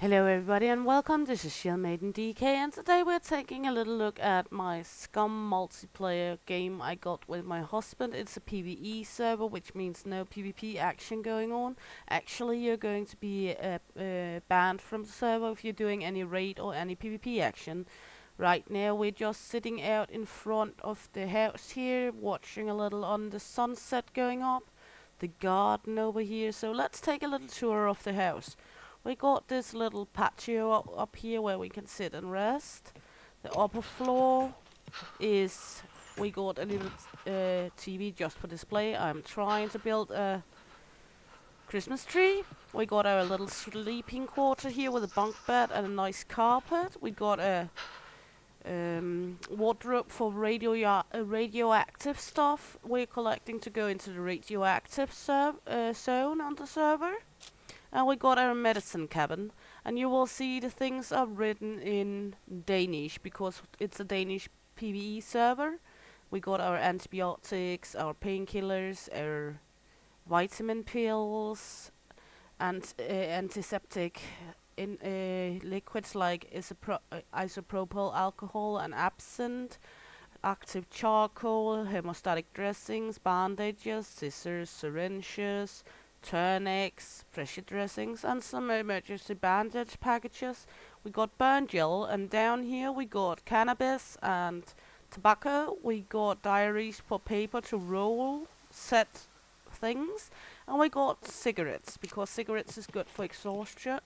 Hello everybody and welcome, this is Shield Maiden DK, and today we're taking a little look at my Scum Multiplayer game I got with my husband. It's a PvE server, which means no PvP action going on. Actually, you're going to be banned from the server if you're doing any raid or any PvP action. Right now we're just sitting out in front of the house here, watching a little on the sunset going up, the garden over here, so let's take a little tour of the house. We got this little patio up here where we can sit and rest. The upper floor is, we got a little TV just for display. I'm trying to build a Christmas tree. We got our little sleeping quarter here with a bunk bed and a nice carpet. We got a wardrobe for radioactive stuff. We're collecting to go into the radioactive zone on the server. And we got our medicine cabin, and you will see the things are written in Danish because it's a Danish PvE server. We got our antibiotics, our painkillers, our vitamin pills, and antiseptic in liquids like isopropyl alcohol and absinthe, active charcoal, hemostatic dressings, bandages, scissors, syringes, tourniquets, pressure dressings, and some emergency bandage packages. We got burn gel, and down here we got cannabis and tobacco. We got diaries for paper to roll, set things, and we got cigarettes because cigarettes is good for exhaustion.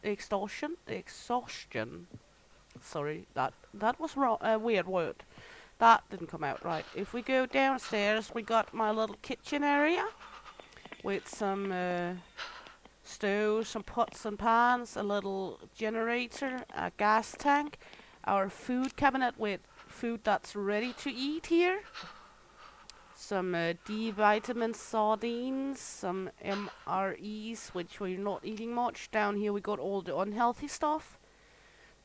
Sorry, that was wrong. A weird word. That didn't come out right. If we go downstairs, we got my little kitchen area with some stoves, some pots and pans, a little generator, a gas tank, our food cabinet with food that's ready to eat here, some D vitamin sardines, some MREs, which we're not eating much. Down here we got all the unhealthy stuff.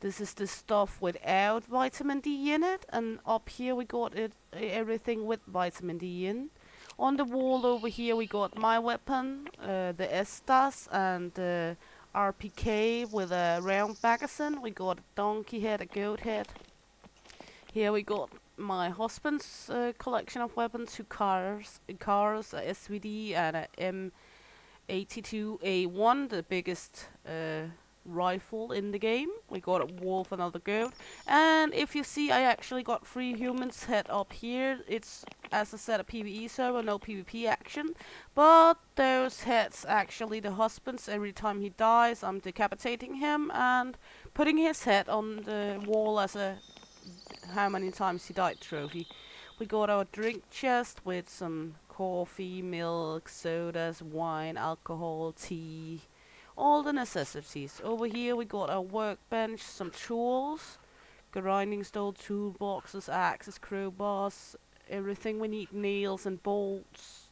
This is the stuff without vitamin D in it, and up here we got everything with vitamin D in. On the wall over here we got my weapon, the Estas, and the RPK with a round magazine. We got a donkey head, a goat head. Here we got my husband's collection of weapons, two cars, a SVD and a M82A1, the biggest rifle in the game. We got a wolf, another goat, and if you see, I actually got 3 humans head up here. It's, as I said, a PvE server, no PvP action, but those heads actually the husband's. Every time he dies, I'm decapitating him and putting his head on the wall as a how many times he died trophy. We got our drink chest with some coffee, milk, sodas, wine, alcohol, tea, all the necessities. Over here we got our workbench, some tools, grinding stone, toolboxes, axes, crowbars, everything we need, nails and bolts.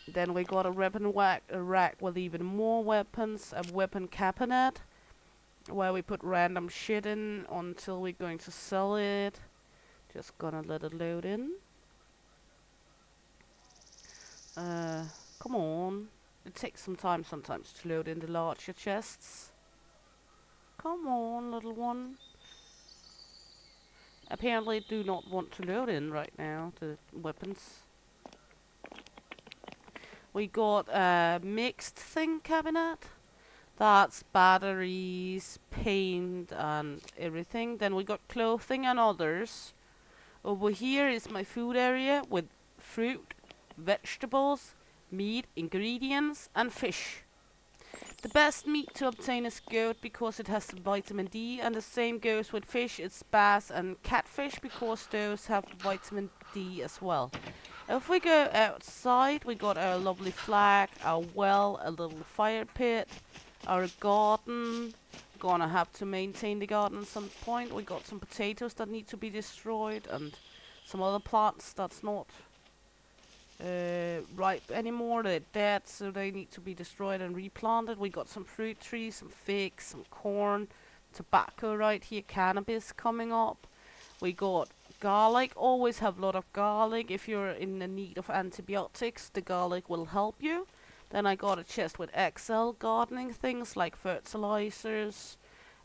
Then we got a weapon rack with even more weapons, a weapon cabinet where we put random shit in until we're going to sell it. Just gonna let it load in. Come on. It takes some time sometimes to load in the larger chests. Come on, little one. Apparently it do not want to load in right now, the weapons. We got a mixed thing cabinet. That's batteries, paint and everything. Then we got clothing and others. Over here is my food area with fruit, vegetables, meat, ingredients, and fish. The best meat to obtain is goat because it has vitamin D, and the same goes with fish. It's bass and catfish because those have vitamin D as well. If we go outside, we got our lovely flag, our well, a little fire pit, our garden. Gonna have to maintain the garden at some point. We got some potatoes that need to be destroyed and some other plants that's not ripe anymore. They're dead, so they need to be destroyed and replanted. We got some fruit trees, some figs, some corn, tobacco right here, cannabis coming up. We got garlic. Always have a lot of garlic. If you're in the need of antibiotics, the garlic will help you. Then I got a chest with XL gardening things like fertilizers,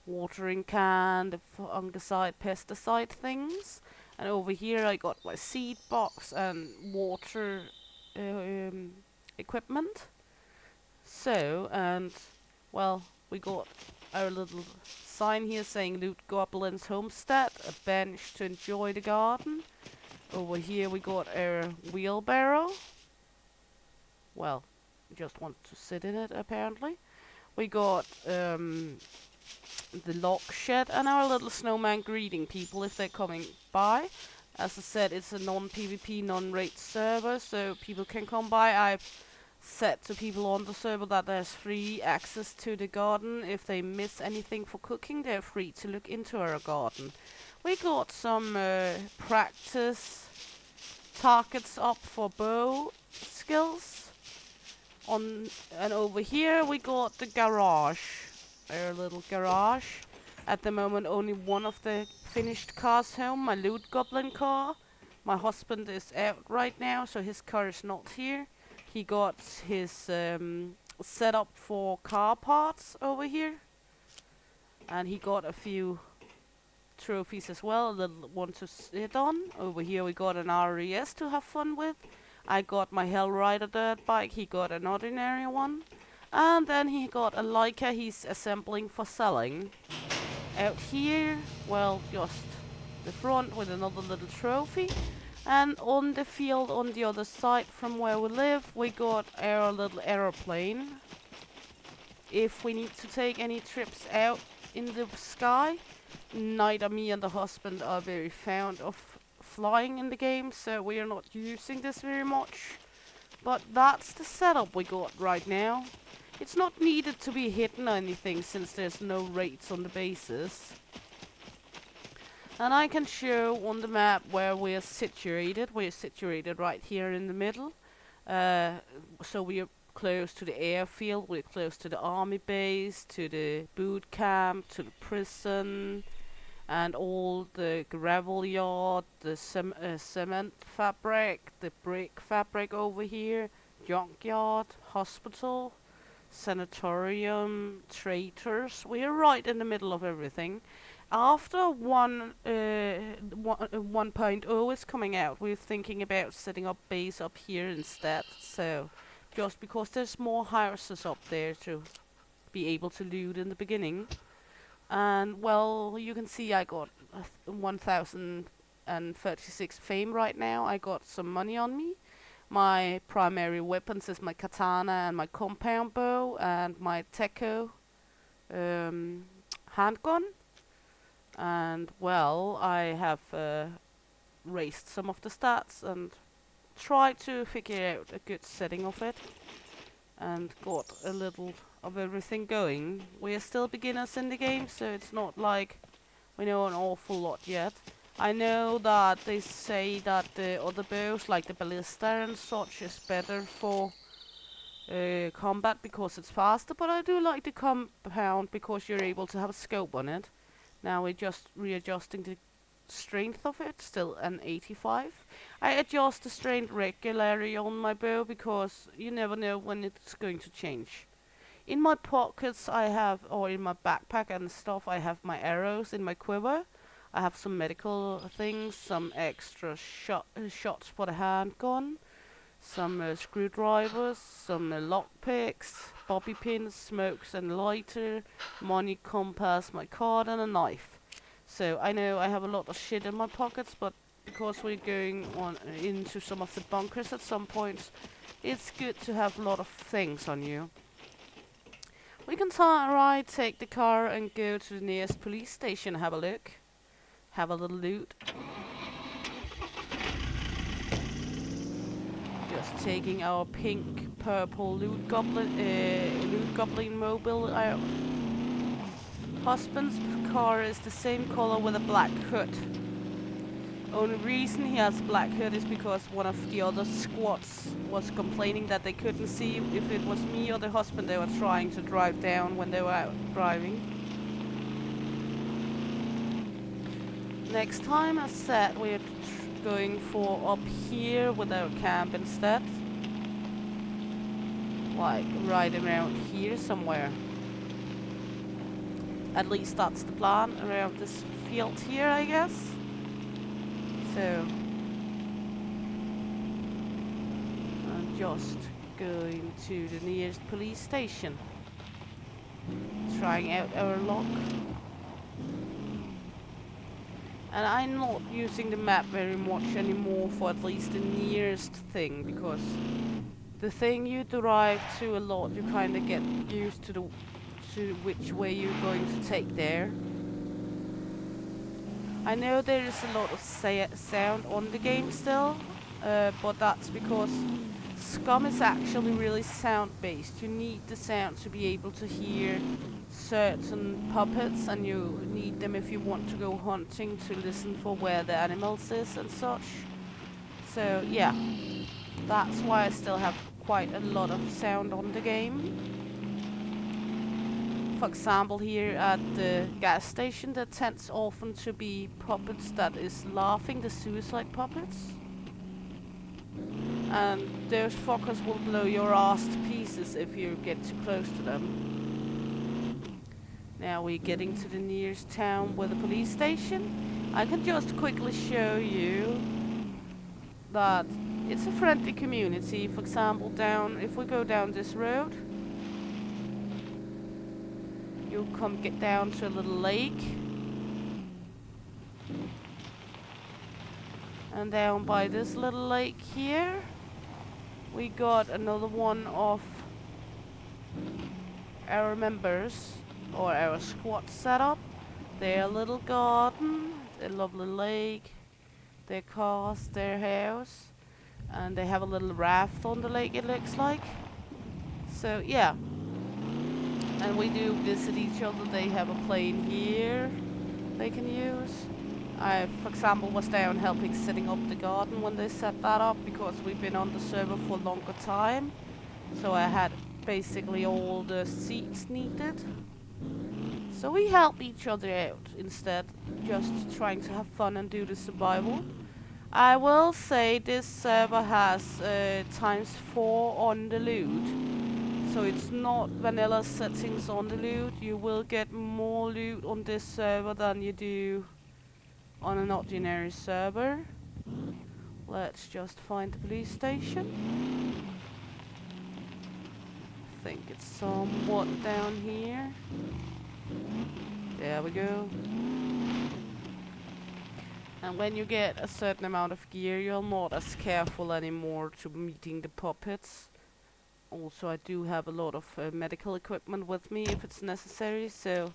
watering can, the fungicide, pesticide things. And over here I got my seed box and water equipment. So, and well, we got our little sign here saying Loot Goblin's Homestead, a bench to enjoy the garden. Over here we got our wheelbarrow. Well, just want to sit in it apparently. We got the lock shed and our little snowman greeting people if they're coming by. As I said, it's a non-PvP, non-raid server, so people can come by. I've said to people on the server that there's free access to the garden. If they miss anything for cooking, they're free to look into our garden. We got some practice targets up for bow skills. And over here we got the garage, our little garage. At the moment only one of the finished cars home, my loot goblin car. My husband is out right now, so his car is not here. He got his setup for car parts over here. And he got a few trophies as well, a little one to sit on. Over here we got an RES to have fun with. I got my Hell Rider dirt bike, he got an ordinary one. And then he got a Leica he's assembling for selling. Out here, well, just the front with another little trophy. And on the field on the other side from where we live, we got our little aeroplane. If we need to take any trips out in the sky, neither me and the husband are very fond of flying in the game, so we are not using this very much. But that's the setup we got right now. It's not needed to be hidden or anything since there's no raids on the bases. And I can show on the map where we're situated. We're situated right here in the middle. So we are close to the airfield, we're close to the army base, to the boot camp, to the prison, and all the gravel yard, the cement fabric, the brick fabric over here, junkyard, hospital, sanatorium, traitors. We are right in the middle of everything. After 1.0 is coming out, we're thinking about setting up base up here instead. So, just because there's more houses up there to be able to loot in the beginning. And well, you can see I got 1036 fame right now. I got some money on me. My primary weapons is my katana and my compound bow and my Teco handgun. And well, I have raised some of the stats and tried to figure out a good setting of it. And got a little of everything going. We are still beginners in the game, so it's not like we know an awful lot yet. I know that they say that the other bows, like the ballista and such, is better for combat because it's faster, but I do like the compound because you're able to have a scope on it. Now we're just readjusting the strength of it, still an 85. I adjust the strength regularly on my bow because you never know when it's going to change. In my pockets I have, or in my backpack and stuff, I have my arrows in my quiver. I have some medical things, some extra shots for the handgun, some screwdrivers, some lockpicks, bobby pins, smokes and lighter, money, compass, my card and a knife. So I know I have a lot of shit in my pockets, but because we're going on into some of the bunkers at some points, it's good to have a lot of things on you. We can take the car and go to the nearest police station, have a look. Have a little loot. Just taking our pink purple loot goblin mobile out. Husband's car is the same color with a black hood. Only reason he has a black hood is because one of the other squads was complaining that they couldn't see if it was me or the husband they were trying to drive down when they were out driving. Next time, as said, we're going for up here with our camp instead. like right around here somewhere. At least that's the plan, around this field here, I guess. So I'm just going to the nearest police station, trying out our lock. And I'm not using the map very much anymore for at least the nearest thing, because the thing you drive to a lot, you kind of get used to which way you're going to take there. I know there is a lot of sound on the game still, but that's because Scum is actually really sound-based. You need the sound to be able to hear certain puppets, and you need them if you want to go hunting to listen for where the animals is and such. So yeah, that's why I still have quite a lot of sound on the game. For example, here at the gas station, there tends often to be puppets that is laughing, the suicide puppets. And those fuckers will blow your ass to pieces if you get too close to them. Now we're getting to the nearest town with a police station. I can just quickly show you that it's a friendly community. For example, if we go down this road, you'll get down to a little lake. And down by this little lake here, we got another one of our members, or our squad setup. Their little garden, a lovely lake, their cars, their house, and they have a little raft on the lake, it looks like. So yeah, and we do visit each other. They have a plane here they can use. I, for example, was down helping setting up the garden when they set that up, because we've been on the server for a longer time. So I had basically all the seeds needed. So we help each other out instead, just trying to have fun and do the survival. I will say this server has ×4 on the loot. So it's not vanilla settings on the loot. You will get more loot on this server than you do on an ordinary server. Let's just find the police station. I think it's somewhat down here. There we go. And when you get a certain amount of gear, you're not as careful anymore to meeting the puppets. Also, I do have a lot of medical equipment with me if it's necessary, so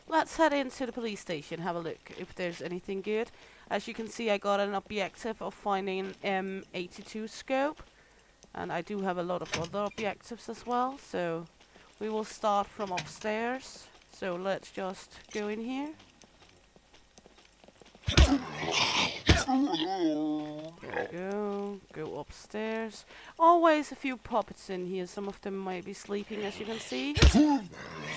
let's head into the police station, have a look if there's anything good. As you can see, I got an objective of finding an M82 scope, and I do have a lot of other objectives as well, so we will start from upstairs. So let's just go in here. There we go. Go upstairs. Always a few puppets in here. Some of them might be sleeping, as you can see.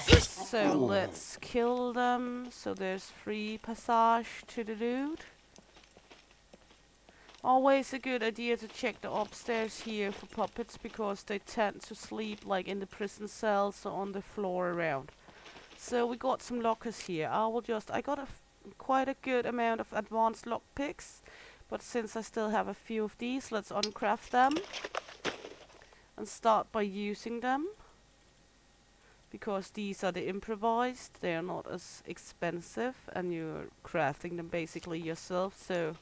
So let's kill them. So there's free passage to the loot. Always a good idea to check the upstairs here for puppets, because they tend to sleep like in the prison cells or on the floor around. So we got some lockers here. I got quite a good amount of advanced lockpicks, but since I still have a few of these, let's uncraft them and start by using them, because these are the improvised. They are not as expensive, and you're crafting them basically yourself. So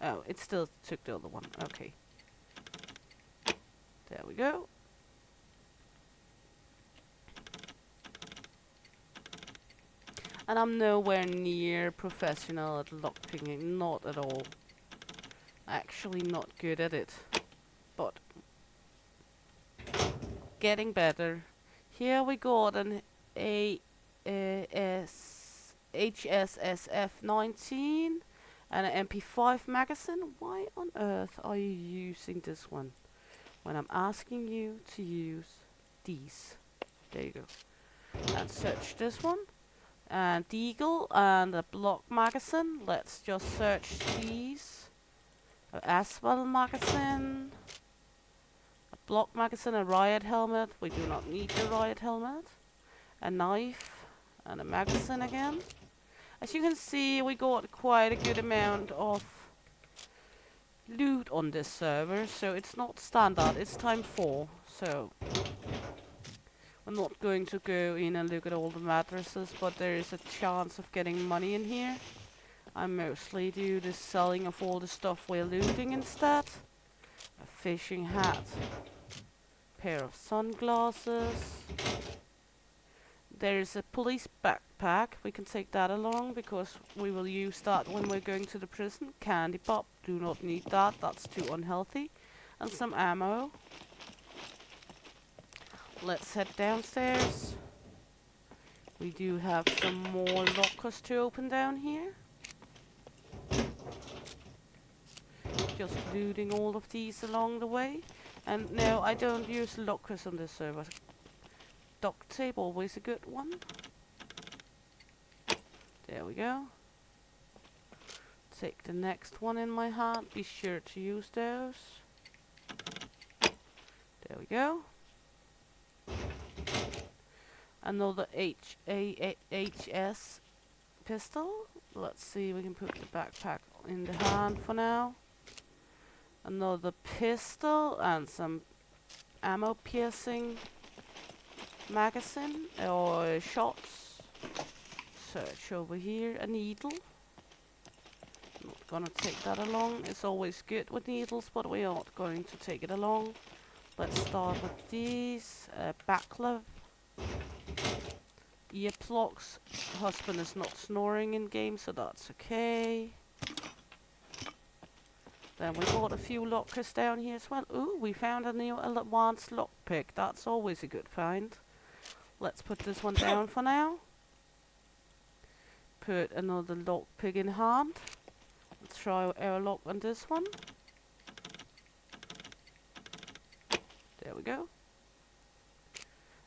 oh, it still took the other one. Okay, there we go. And I'm nowhere near professional at lockpicking, not at all. Actually not good at it, but getting better. Here we got an HSSF 19 and an MP5 magazine. Why on earth are you using this one when I'm asking you to use these? There you go. And search this one. And Deagle and a block magazine. Let's just search these. An asphalt magazine. A block magazine, a riot helmet. We do not need the riot helmet. A knife and a magazine again. As you can see, we got quite a good amount of loot on this server, so it's not standard, it's time 4. So I'm not going to go in and look at all the mattresses, but there is a chance of getting money in here. I mostly do the selling of all the stuff we're looting instead. A fishing hat, pair of sunglasses. There's a police backpack, we can take that along because we will use that when we're going to the prison. Candy pop, do not need that, that's too unhealthy. And some ammo. Let's head downstairs. We do have some more lockers to open down here. Just looting all of these along the way. And no, I don't use lockers on this server. Duct tape, always a good one. There we go. Take the next one in my hand. Be sure to use those. There we go. Another HS pistol. Let's see, we can put the backpack in the hand for now. Another pistol and some ammo piercing magazine or shots. Search over here, a needle. Not gonna take that along. It's always good with needles, but we aren't going to take it along. Let's start with these. Backlove. Earplugs. Husband is not snoring in game, so that's okay. Then we bought a few lockers down here as well. Ooh, we found a new advanced lockpick. That's always a good find. Let's put this one down for now. Put another lockpick in hand. Let's try our luck on this one. There we go.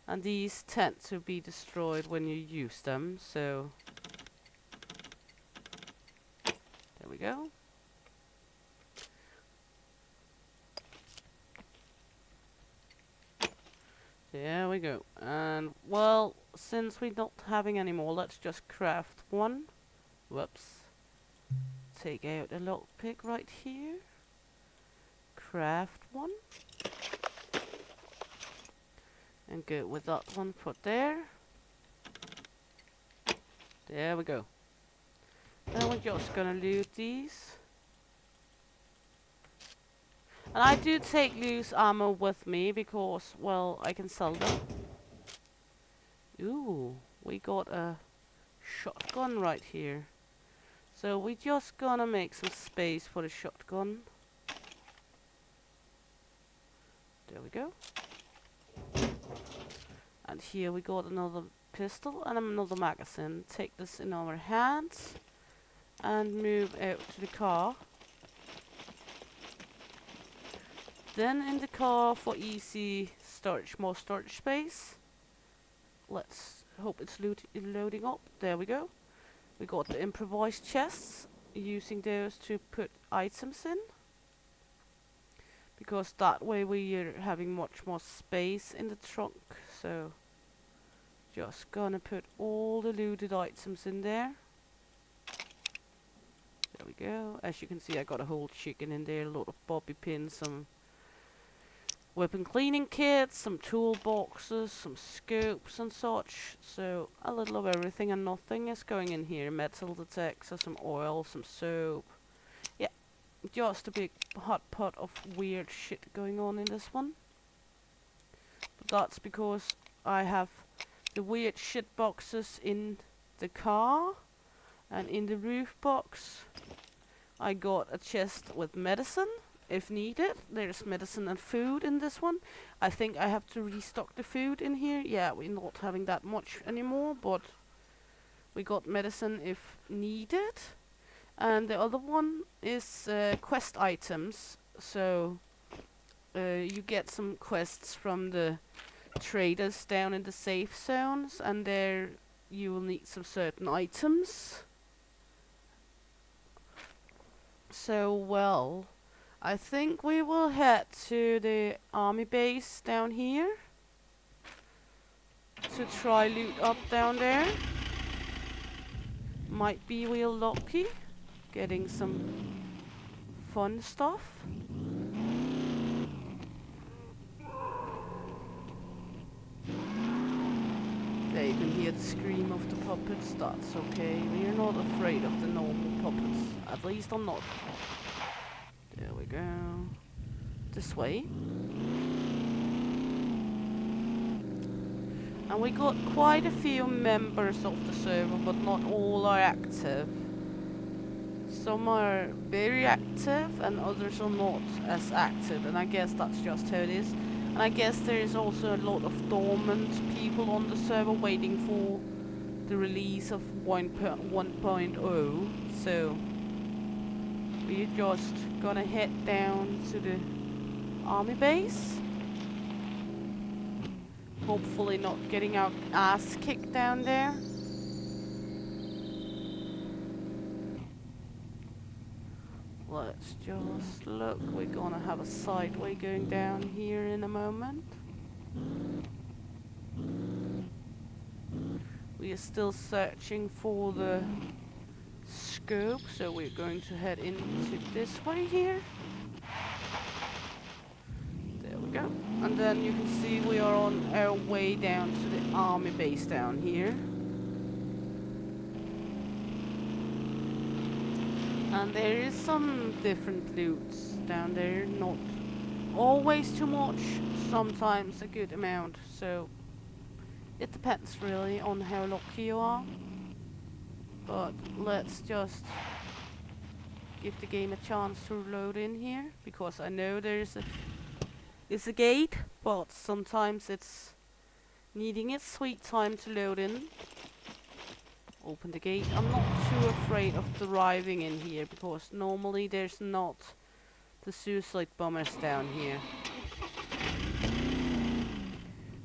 And these tend to be destroyed when you use them, so there we go. There we go. And well, since we're not having any more, let's just craft one. Whoops. Take out a lockpick right here. Craft one. And go with that one put there. There we go. Then we're just gonna loot these. And I do take loose ammo with me because, well, I can sell them. Ooh, we got a shotgun right here. So we're just gonna make some space for the shotgun. There we go. And here we got another pistol and another magazine. Take this in our hands and move out to the car. Then in the car for easy storage, more storage space. Let's hope it's loading up. There we go. We got the improvised chests, using those to put items in. Because that way we are having much more space in the trunk. So just gonna put all the looted items in there. There we go. As you can see, I got a whole chicken in there, a lot of bobby pins, some weapon cleaning kits, some toolboxes, some scopes and such. So a little of everything and nothing is going in here. Metal detector, some oil, some soap. Yeah, just a big hot pot of weird shit going on in this one. But that's because I have the weird shit boxes in the car. And in the roof box I got a chest with medicine. If needed, there's medicine and food in this one. I think I have to restock the food in here. Yeah, we're not having that much anymore, but we got medicine if needed. And the other one is quest items. So you get some quests from the traders down in the safe zones, and there you will need some certain items. So, well, I think we will head to the army base down here to try loot up down there. Might be real lucky getting some fun stuff. There you can hear the scream of the puppets. That's okay. We're not afraid of the normal puppets. At least I'm not. There we go. This way. And we got quite a few members of the server, but not all are active. Some are very active and others are not as active, and I guess that's just how it is. And I guess there is also a lot of dormant people on the server waiting for the release of 1.0. So we're just gonna head down to the army base. Hopefully not getting our ass kicked down there. Let's just look. We're gonna have a sideway going down here in a moment. We are still searching for the scope, so we're going to head into this way here. There we go. And then you can see we are on our way down to the army base down here. And there is some different loots down there, not always too much, sometimes a good amount, so it depends really on how lucky you are. But let's just give the game a chance to load in here, because I know there's a gate, but sometimes it's needing its sweet time to load in. Open the gate. I'm not too afraid of driving in here, because normally there's not the suicide bombers down here.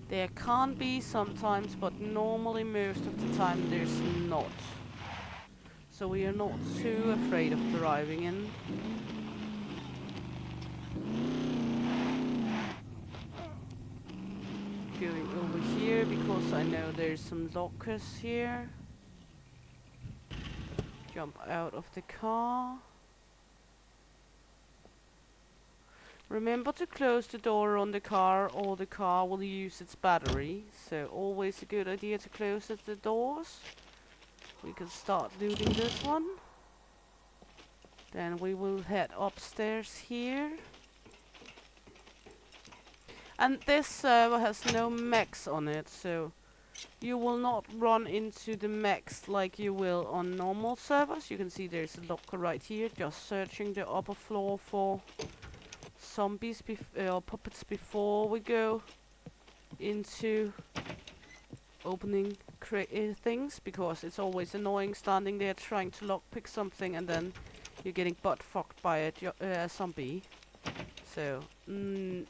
There can be sometimes, but normally most of the time there's not. So we are not too afraid of driving in. Going over here because I know there's some lockers here. Jump out of the car. Remember to close the door on the car, or the car will use its battery. So always a good idea to close the doors. We can start looting this one. Then we will head upstairs here. And this server has no mechs on it, so you will not run into the mechs like you will on normal servers. You can see there's a locker right here, just searching the upper floor for zombies or puppets before we go into opening things, because it's always annoying standing there trying to lockpick something and then you're getting butt fucked by a zombie. So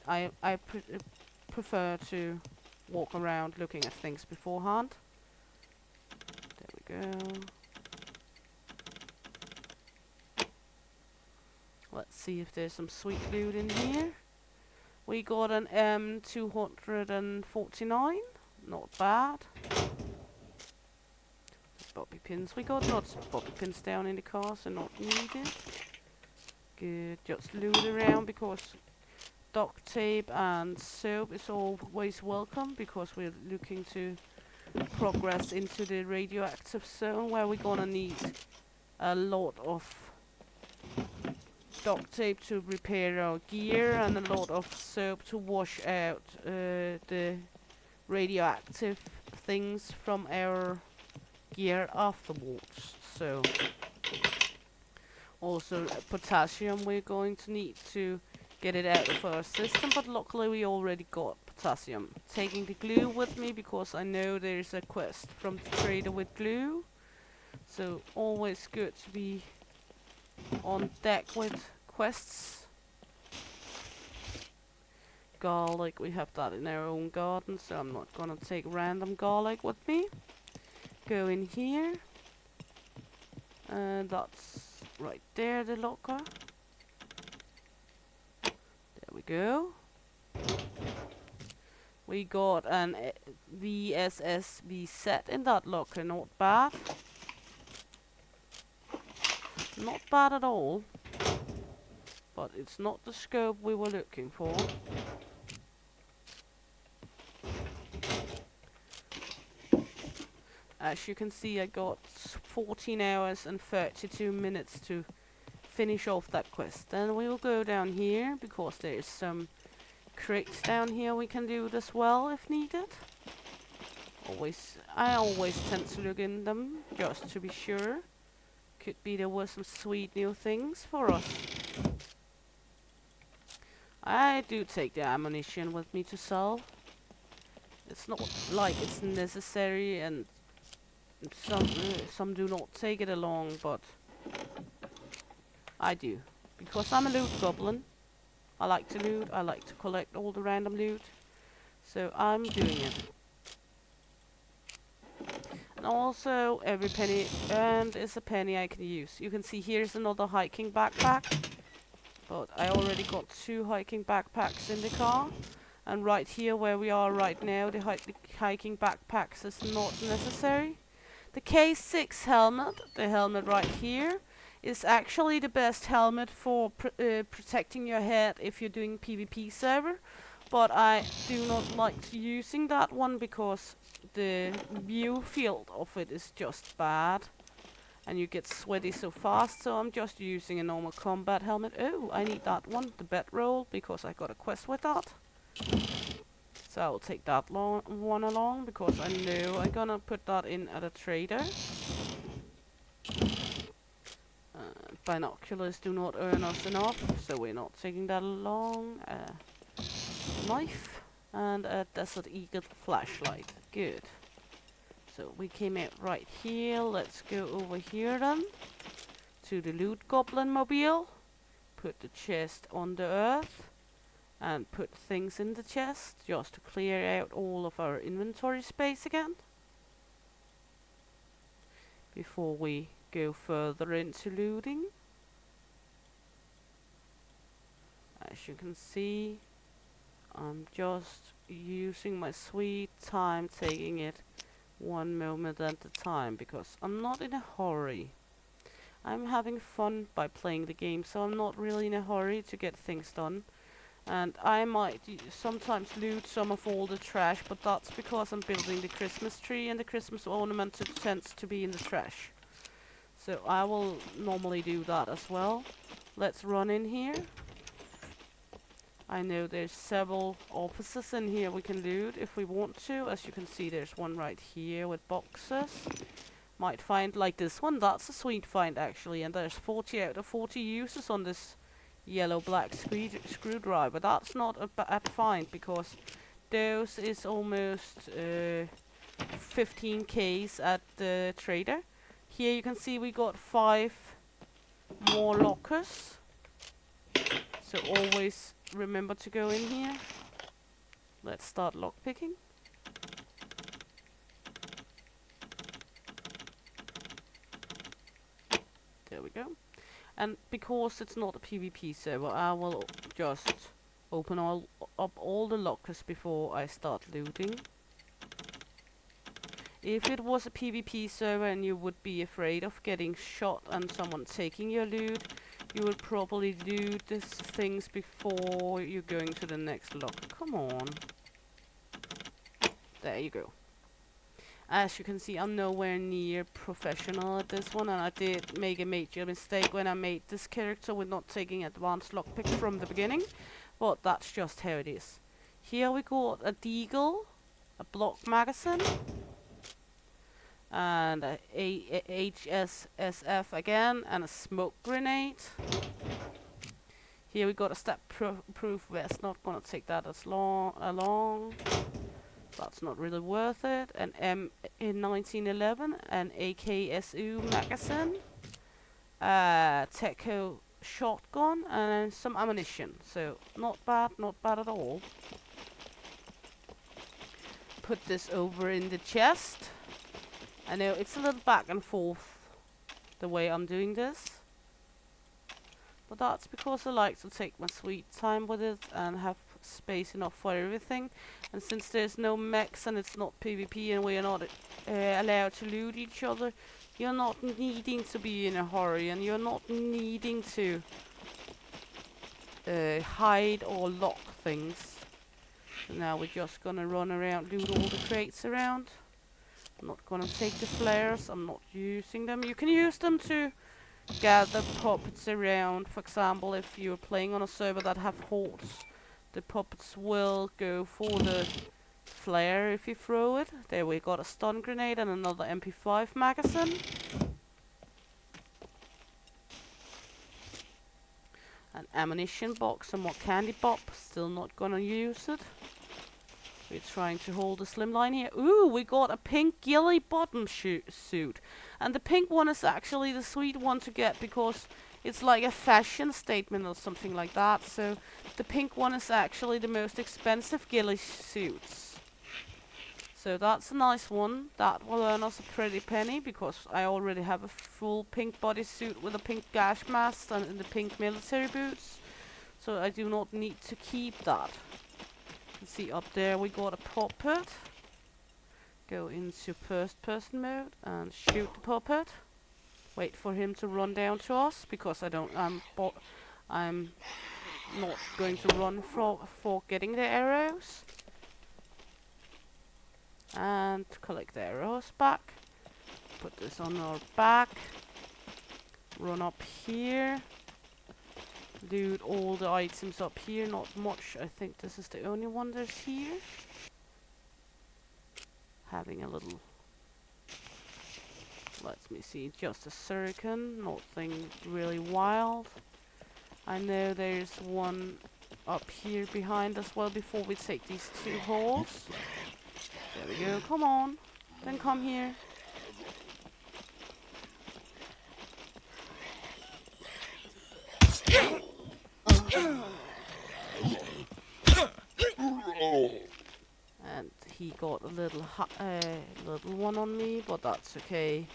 I prefer to walk around looking at things beforehand. There we go. Let's see if there's some sweet loot in here. We got an M249, not bad. Bobby pins. We got lots of bobby pins down in the car, so not needed. Good, just loot around because duct tape and soap is always welcome, because we're looking to progress into the radioactive zone where we're gonna need a lot of duct tape to repair our gear and a lot of soap to wash out the radioactive things from our gear afterwards. So also potassium we're going to need to get it out of our system, but luckily we already got potassium. Taking the glue with me because I know there's a quest from the trader with glue, so always good to be on deck with quests. Garlic, we have that in our own garden, so I'm not gonna take random garlic with me. Go in here, and that's right there, the locker. go. We got an VSSB set in that locker, not bad. Not bad at all. But it's not the scope we were looking for. As you can see, I got 14 hours and 32 minutes to finish off that quest. Then we will go down here, because there is some crates down here we can do as well if needed. I always tend to look in them, just to be sure. Could be there were some sweet new things for us. I do take the ammunition with me to sell. It's not like it's necessary, and some do not take it along, but I do. Because I'm a loot goblin. I like to loot, I like to collect all the random loot. So I'm doing it. And also, every penny earned is a penny I can use. You can see here's another hiking backpack. But I already got 2 hiking backpacks in the car. And right here where we are right now, the hiking backpacks is not necessary. The K6 helmet, the helmet right here, is actually the best helmet for protecting your head if you're doing PvP server. But I do not like using that one because the view field of it is just bad. And you get sweaty so fast, so I'm just using a normal combat helmet. Oh, I need that one, the bedroll, because I got a quest with that. So I'll take that one along, because I know I'm gonna put that in at a trader. Binoculars do not earn us enough, so we're not taking that along. Knife and a Desert Eagle flashlight. Good. So we came out right here. Let's go over here then to the loot goblin mobile. Put the chest on the earth and put things in the chest just to clear out all of our inventory space again before we go further into looting. As you can see, I'm just using my sweet time, taking it one moment at a time, because I'm not in a hurry. I'm having fun by playing the game, so I'm not really in a hurry to get things done. And I might sometimes loot some of all the trash, but that's because I'm building the Christmas tree, and the Christmas ornament tends to be in the trash. So I will normally do that as well. Let's run in here. I know there's several offices in here we can loot if we want to. As you can see, there's one right here with boxes. Might find like this one. That's a sweet find actually. And there's 40 out of 40 uses on this yellow-black screwdriver. That's not a bad find, because those is almost 15Ks at the trader. Here you can see we got 5 more lockers. So always remember to go in here. Let's start lockpicking. There we go. And because it's not a PvP server, I will just open up all the lockers before I start looting. If it was a PvP server and you would be afraid of getting shot and someone taking your loot, you would probably do these things before you're going to the next locker. Come on. There you go. As you can see, I'm nowhere near professional at this one, and I did make a major mistake when I made this character with not taking advanced lockpick from the beginning, but that's just how it is. Here we got a deagle, a block magazine, and a HSSF again, and a smoke grenade. Here we got a stat proof vest, not gonna take that as along. That's not really worth it. An M in 1911, an AKSU magazine, Teco shotgun, and some ammunition. So not bad at all. Put this over in the chest. I know it's a little back and forth the way I'm doing this. But that's because I like to take my sweet time with it and have space enough for everything. And since there's no mechs and it's not PvP and we are not allowed to loot each other, you're not needing to be in a hurry and you're not needing to hide or lock things. So now we're just gonna run around, loot all the crates around. I'm not gonna take the flares, I'm not using them. You can use them to gather puppets around. For example, if you're playing on a server that have hordes, the puppets will go for the flare if you throw it. There we got a stun grenade and another MP5 magazine. An ammunition box and more candy pop. Still not gonna use it. We're trying to hold a slim line here. Ooh, we got a pink ghillie bottom suit. And the pink one is actually the sweet one to get because it's like a fashion statement or something like that. So the pink one is actually the most expensive ghillie suits. So that's a nice one. That will earn us a pretty penny because I already have a full pink bodysuit with a pink gas mask and the pink military boots. So I do not need to keep that. See up there we got a puppet. Go into first person mode and shoot the puppet. Wait for him to run down to us because I'm not going to run for getting the arrows. And collect the arrows back. Put this on our back. Run up here. Loot all the items up here, not much. I think this is the only one there's here. Having a little, let me see, just a shuriken, nothing really wild. I know there's one up here behind as well before we take these two holes. There we go, come on, then come here. And he got a little one on me, but that's okay.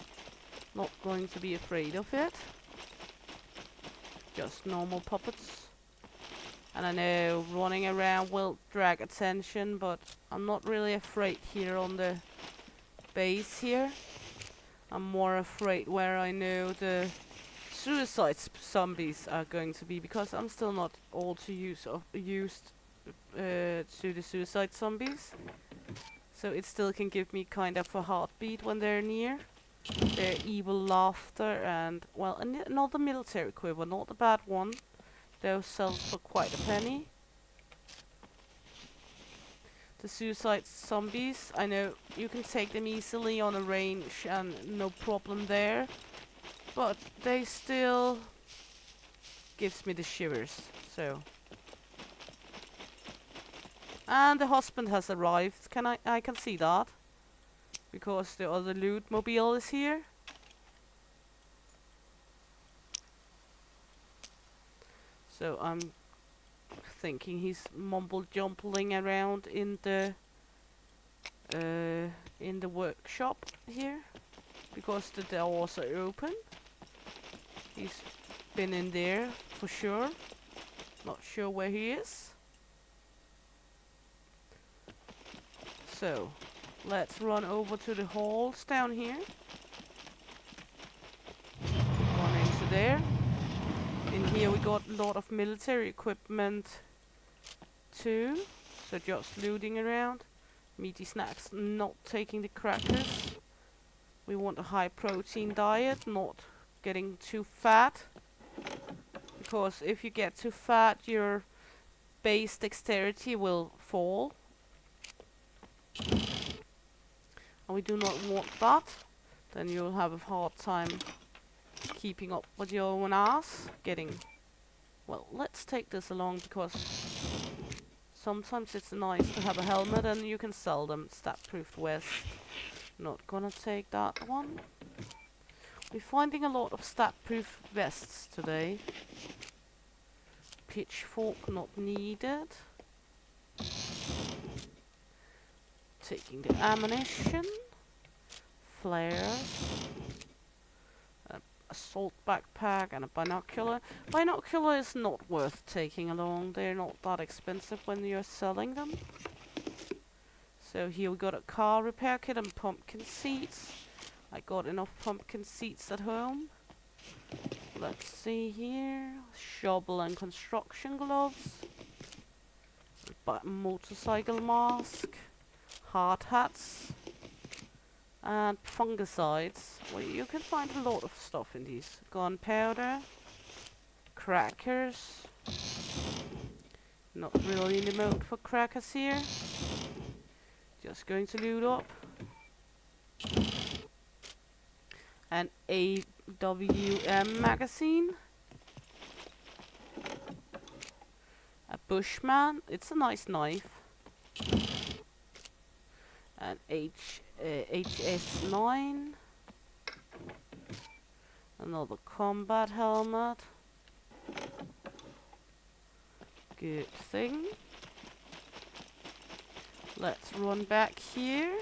Not going to be afraid of it. Just normal puppets. And I know running around will drag attention, but I'm not really afraid here on the base here. I'm more afraid where I know the suicide zombies are going to be, because I'm still not all too used to the suicide zombies. So it still can give me kind of a heartbeat when they're near. Their evil laughter and, well, another military quiver, not a bad one. Those sell for quite a penny. The suicide zombies, I know you can take them easily on a range and no problem there. But they still gives me the shivers, so. And the husband has arrived. I can see that. Because the other loot mobile is here. So I'm thinking he's mumble jumbling around in the workshop here. Because the doors are open. He's been in there for sure. Not sure where he is. So, let's run over to the halls down here. Run into there. In here we got a lot of military equipment too. So just looting around. Meaty snacks, not taking the crackers. We want a high protein diet, not getting too fat. Because if you get too fat, your base dexterity will fall. And we do not want that. Then you'll have a hard time keeping up with your own ass. Well, let's take this along because sometimes it's nice to have a helmet and you can sell them. Stat-proof vest. Not gonna take that one. We're finding a lot of stat-proof vests today. Pitchfork not needed. Taking the ammunition. Flares. assault backpack and a binocular. Binocular is not worth taking along. They're not that expensive when you're selling them. So here we got a car repair kit and pumpkin seeds. I got enough pumpkin seeds at home. Let's see here. Shovel and construction gloves. Motorcycle mask. Hard hats. And fungicides. Well, you can find a lot of stuff in these. Gunpowder. Crackers. Not really in the mode for crackers here. Just going to loot up. An AWM magazine. A Bushman. It's a nice knife. An HS9. Another combat helmet. Good thing. Let's run back here.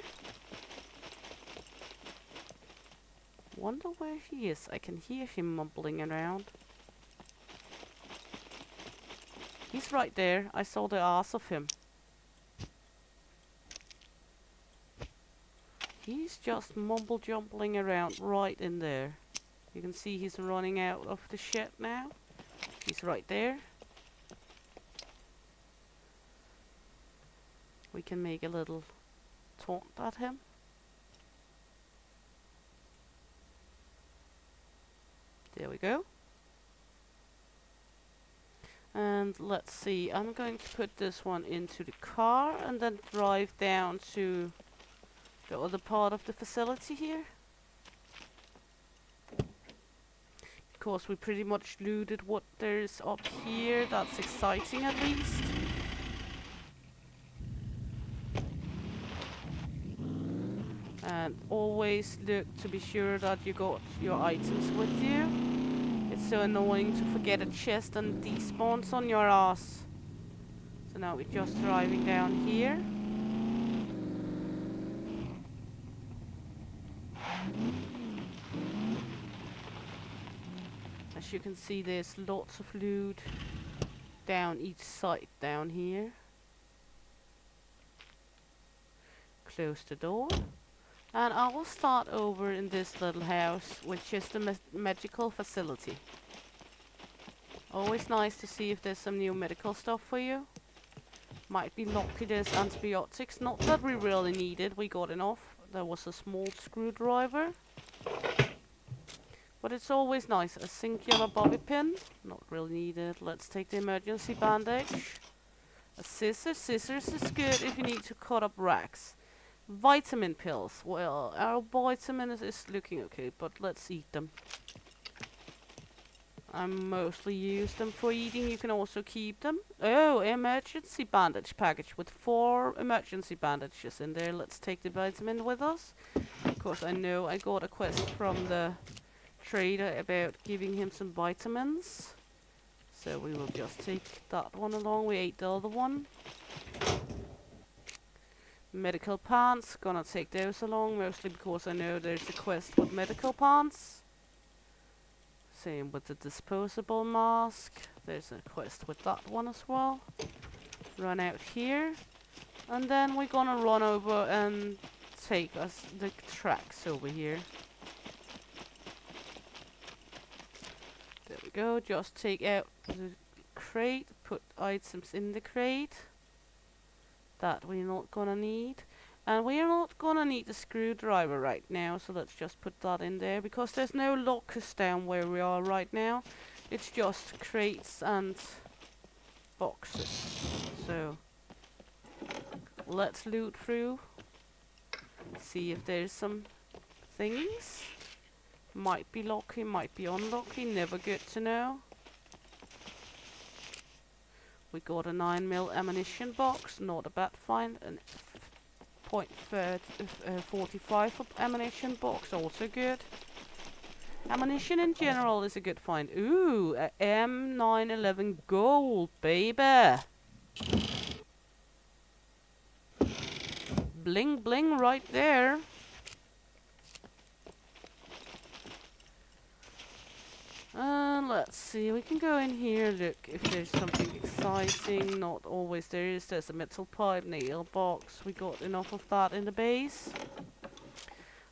Wonder where he is. I can hear him mumbling around. He's right there. I saw the ass of him. He's just mumble-jumbling around right in there. You can see he's running out of the shed now. He's right there. We can make a little taunt at him. There we go. And let's see, I'm going to put this one into the car and then drive down to the other part of the facility here. Of course, we pretty much looted what there's up here. That's exciting at least. And always look to be sure that you got your items with you. It's so annoying to forget a chest and despawns on your ass. So now we're just driving down here. As you can see, there's lots of loot down each side down here. Close the door. And I will start over in this little house, which is the medical facility. Always nice to see if there's some new medical stuff for you. Might be lucky there's antibiotics. Not that we really needed, we got enough. There was a small screwdriver. But it's always nice. A singular bobby pin. Not really needed. Let's take the emergency bandage. A scissors. Scissors is good if you need to cut up racks. Vitamin pills. Well, our vitamin is looking okay, but let's eat them. I mostly use them for eating. You can also keep them. Oh, emergency bandage package with 4 emergency bandages in there. Let's take the vitamin with us. Of course, I know I got a quest from the trader about giving him some vitamins. So we will just take that one along. We ate the other one. Medical pants, gonna take those along, mostly because I know there's a quest with medical pants. Same with the disposable mask. There's a quest with that one as well. Run out here. And then we're gonna run over and take us the tracks over here. There we go, just take out the crate, put items in the crate. That we're not gonna need. And we are not gonna need the screwdriver right now, so let's just put that in there, because there's no lockers down where we are right now. It's just crates and boxes. So let's loot through, see if there's some things. Might be lucky, might be unlucky, never good to know. We got a 9mm ammunition box, not a bad find. An .45 ammunition box, also good. Ammunition in general is a good find. Ooh, a M911 gold, baby. Bling bling right there. let's see, we can go in here, look if there's something exciting. Not always there is. There's a metal pipe, nail box. We got enough of that in the base.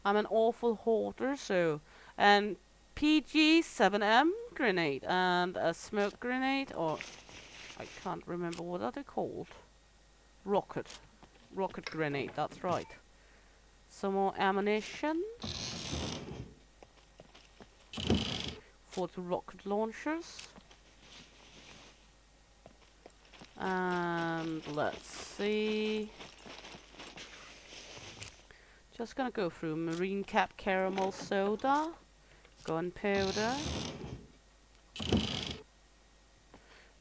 I'm an awful hoarder, so. And PG 7M grenade and a smoke grenade, or I can't remember what are they called. Rocket grenade, that's right. Some more ammunition for the rocket launchers. And let's see. Just gonna go through marine cap caramel soda, gunpowder.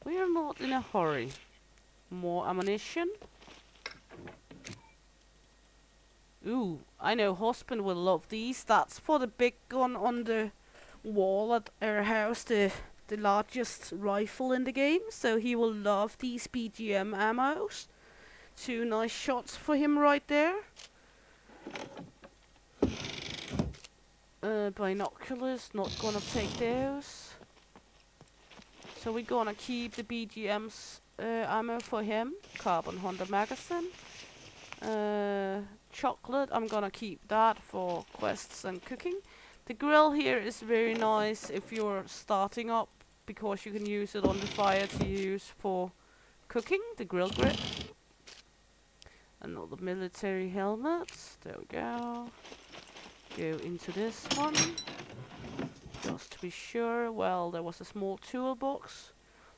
We are not in a hurry. More ammunition. Ooh, I know husband will love these. That's for the big gun on the wall at our house, the largest rifle in the game. So he will love these BGM ammos. 2 nice shots for him right there. Binoculars, not gonna take those. So we're gonna keep the BGM's ammo for him. Carbon Honda magazine. Chocolate, I'm gonna keep that for quests and cooking. The grill here is very nice if you're starting up, because you can use it on the fire to use for cooking, the grill grip. Another military helmet, there we go. Go into this one, just to be sure. Well, there was a small toolbox.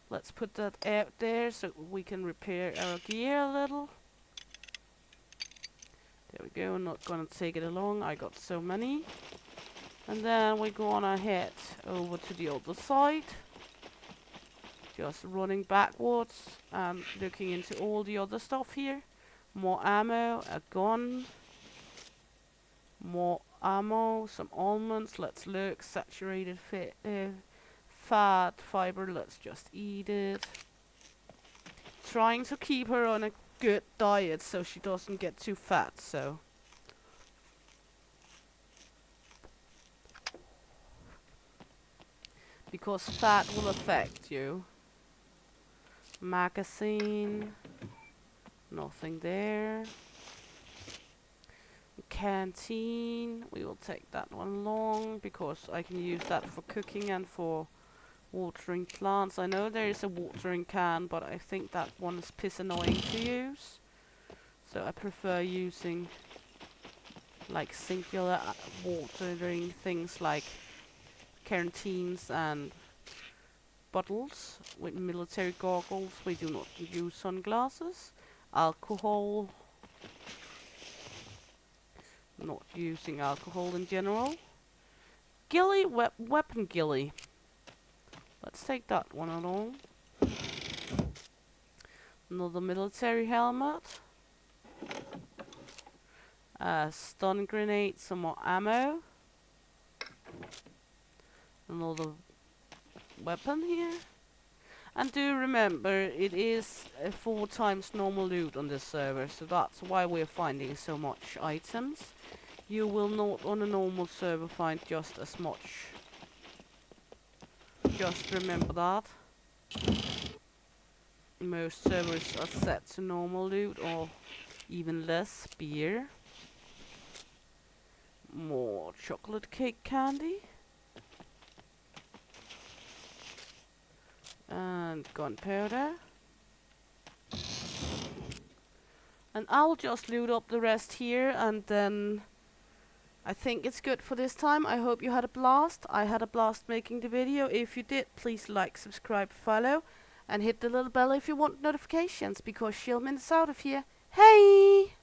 Let's put that out there so we can repair our gear a little. There we go, not gonna take it along, I got so many. And then we're gonna head over to the other side. Just running backwards and looking into all the other stuff here. More ammo, a gun. More ammo, some almonds, let's look. Saturated fat fiber, let's just eat it. Trying to keep her on a good diet so she doesn't get too fat, so. Because fat will affect you. Magazine. Nothing there. Canteen. We will take that one along because I can use that for cooking and for watering plants. I know there is a watering can, but I think that one is piss annoying to use. So I prefer using like singular watering things like canteens and bottles with military goggles. We do not use sunglasses. Alcohol. Not using alcohol in general. Ghillie, weapon ghillie. Let's take that one along. Another military helmet. Stun grenade, some more ammo. Another weapon here. And do remember, it is 4 times normal loot on this server, so that's why we're finding so much items. You will not on a normal server find just as much. Just remember that. Most servers are set to normal loot or even less. Beer. More chocolate cake candy. And gunpowder. And I'll just loot up the rest here, and then I think it's good for this time. I hope you had a blast. I had a blast making the video. If you did, please like, subscribe, follow, and hit the little bell if you want notifications, because she'll minutes out of here. Hey!